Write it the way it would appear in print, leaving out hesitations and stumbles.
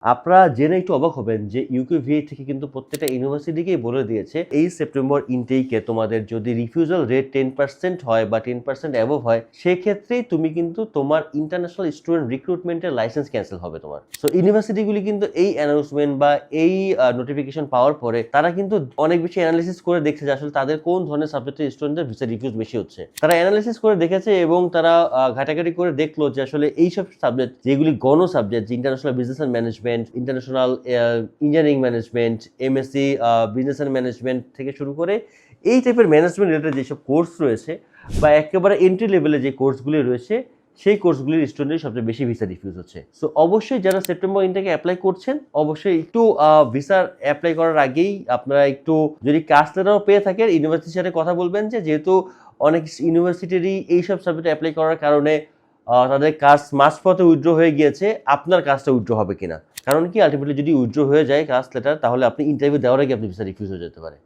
আপনারা জেনে একটু অবাক হবেন যে ইউকেভিএ থেকে কিন্তু প্রত্যেকটা ইউনিভার্সিটিকেই বলে দিয়েছে এই সেপ্টেম্বর ইনটেকে তোমাদের যদি রিফিউজাল রেট 10% হয় বা 10% অ্যাবভ হয়, সেক্ষেত্রেই তুমি কিন্তু তোমার ইন্টারন্যাশনাল স্টুডেন্ট রিক্রুটমেন্টের লাইসেন্স ক্যান্সেল হবে তোমার। সো ইউনিভার্সিটিগুলি কিন্তু এই অ্যানাউন্সমেন্ট বা এই নোটিফিকেশন পাওয়ার পরে তারা কিন্তু অনেক বেশি অ্যানালিসিস করে দেখছে যে আসলে তাদের কোন ধরনের সাবজেক্টের স্টুডেন্টদের ভিসা রিফিউজ বেশি হচ্ছে। তারা অ্যানালিসিস করে দেখেছে এবং তারা ঘাটাঘাটি করে দেখলো যে আসলে এইসব সাবজেক্ট যেগুলি গণ সাবজেক্ট, যে international business and management, international engineering management, MSc business and management থেকে শুরু করে এই টাইপের ম্যানেজমেন্ট রিলেটেড যেসব কোর্স রয়েছে বা একেবারে এন্ট্রি লেভেলে যে কোর্সগুলি রয়েছে, সেই কোর্সগুলির স্টুডেন্টের সবচেয়ে বেশি ভিসা রিফিউজ হচ্ছে। সো অবশ্যই যারা সেপ্টেম্বর ইনটেকে অ্যাপ্লাই করছেন, অবশ্যই একটু ভিসার অ্যাপ্লাই করার আগেই আপনারা একটু যদি কাস্ট লেটারও পেয়ে থাকেন, ইউনিভার্সিটির সাথে কথা বলবেন যে যেহেতু অনেক ইউনিভার্সিটিরই এইসব সাবজেক্টে অ্যাপ্লাই করার কারণে তাদের কাজ মাঝপথে উইথড্র হয়ে গিয়েছে, আপনার কাজটা উইথড্র হবে কিনা। কারণ কি আলটিমেটলি যদি উইথড্র হয়ে যায় কাস্ট লেটার, তাহলে আপনি ইন্টারভিউ দেওয়ার আগে আপনি ভিসা রিফিউজ হয়ে যেতে পারে।